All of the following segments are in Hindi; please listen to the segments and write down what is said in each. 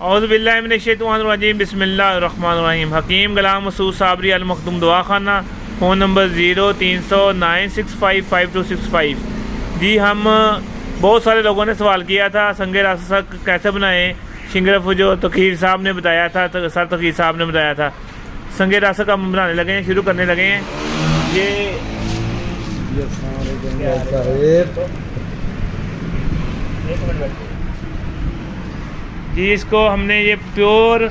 औज़ुबिल्लाहिमिनश्शैतानिर्रजीम बिस्मिल्लाहिर्रहमानिर्रहीम। हकीम गुलाम मसूद साबरी अल मखदूम दवाखाना, फ़ोन नंबर 030096555265। जी, हम बहुत सारे लोगों ने सवाल किया था संगे रास्ता कैसे बनाएं। शिंगरफ जो तकीर साहब ने बताया था, सर तकीर साहब ने बताया था, संगे रास्ता का हम बनाने लगे हैं, शुरू करने लगे हैं। ये जी, इसको हमने ये प्योर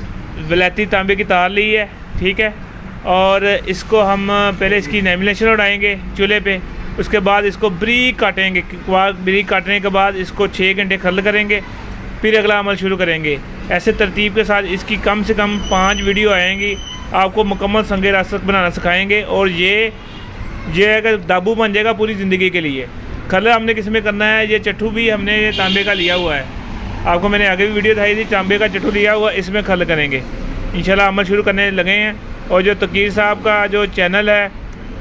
वलैती तांबे की तार ली है, ठीक है। और इसको हम पहले इसकी लैमिनेशन उड़ाएंगे चूल्हे पे, उसके बाद इसको ब्रीक काटेंगे। ब्रीक काटने के बाद इसको 6 घंटे खर्ल करेंगे, फिर अगला अमल शुरू करेंगे। ऐसे तरतीब के साथ इसकी कम से कम 5 वीडियो आएंगी, आपको मुकम्मल संगे रास्ता बनाना सिखाएंगे। और ये अगर दाबू बन जाएगा पूरी ज़िंदगी के लिए। खर्ल हमने किस में करना है, ये चट्टू भी हमने ये तांबे का लिया हुआ है, आपको मैंने आगे भी वीडियो दिखाई थी। तांबे का चट्टू लिया हुआ, इसमें खर्ल करेंगे इंशाल्लाह। अमल शुरू करने लगे हैं। और जो तकीर साहब का जो चैनल है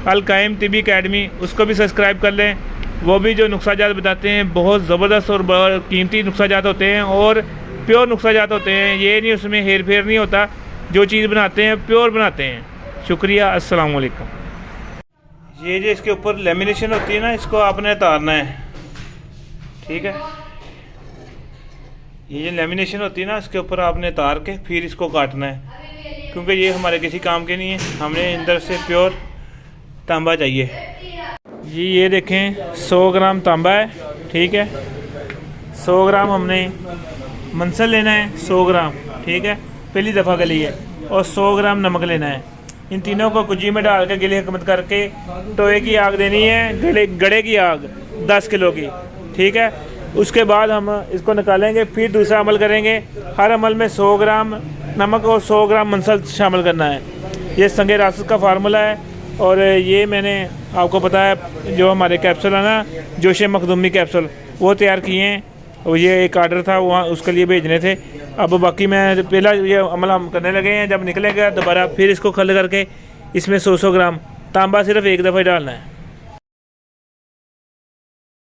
अल कायम तिबी अकेडमी, उसको भी सब्सक्राइब कर लें। वो भी जो नुस्ख़ाजात बताते हैं बहुत ज़बरदस्त और कीमती नुस्ख़ाजात होते हैं और प्योर नुस्ख़ाजात होते हैं। ये नहीं, उसमें हेर फेर नहीं होता, जो चीज़ बनाते हैं प्योर बनाते हैं। शुक्रिया, अस्सलाम वालेकुम। ये जो इसके ऊपर लेमिनेशन होती है ना, इसको आपने उतारना है, ठीक है। ये जो लेमिनेशन होती है ना, इसके ऊपर आपने उतार के फिर इसको काटना है, क्योंकि ये हमारे किसी काम के नहीं है, हमें अंदर से प्योर तांबा चाहिए। जी, ये देखें 100 ग्राम तांबा है, ठीक है। 100 ग्राम हमने मंसल लेना है, 100 ग्राम, ठीक है, पहली दफ़ा गली है। और 100 ग्राम नमक लेना है। इन तीनों को कुजी में डाल के गिली हिकमत करके टोए की आग देनी है, गड़े की आग 10 किलो की, ठीक है। उसके बाद हम इसको निकालेंगे, फिर दूसरा अमल करेंगे। हर अमल में 100 ग्राम नमक और 100 ग्राम मंसल शामिल करना है। ये संगे रास्ता का फार्मूला है। और ये मैंने आपको पता है जो हमारे कैप्सूल है ना, जोशे मखदूमी कैप्सूल, वो तैयार किए हैं। और ये एक आर्डर था, वहाँ उसके लिए भेजने थे। अब बाकी मैं पहला ये अमल हम करने लगे हैं। जब निकलेगा दोबारा फिर इसको खल करके इसमें 100 ग्राम तांबा सिर्फ एक दफ़ा डालना है।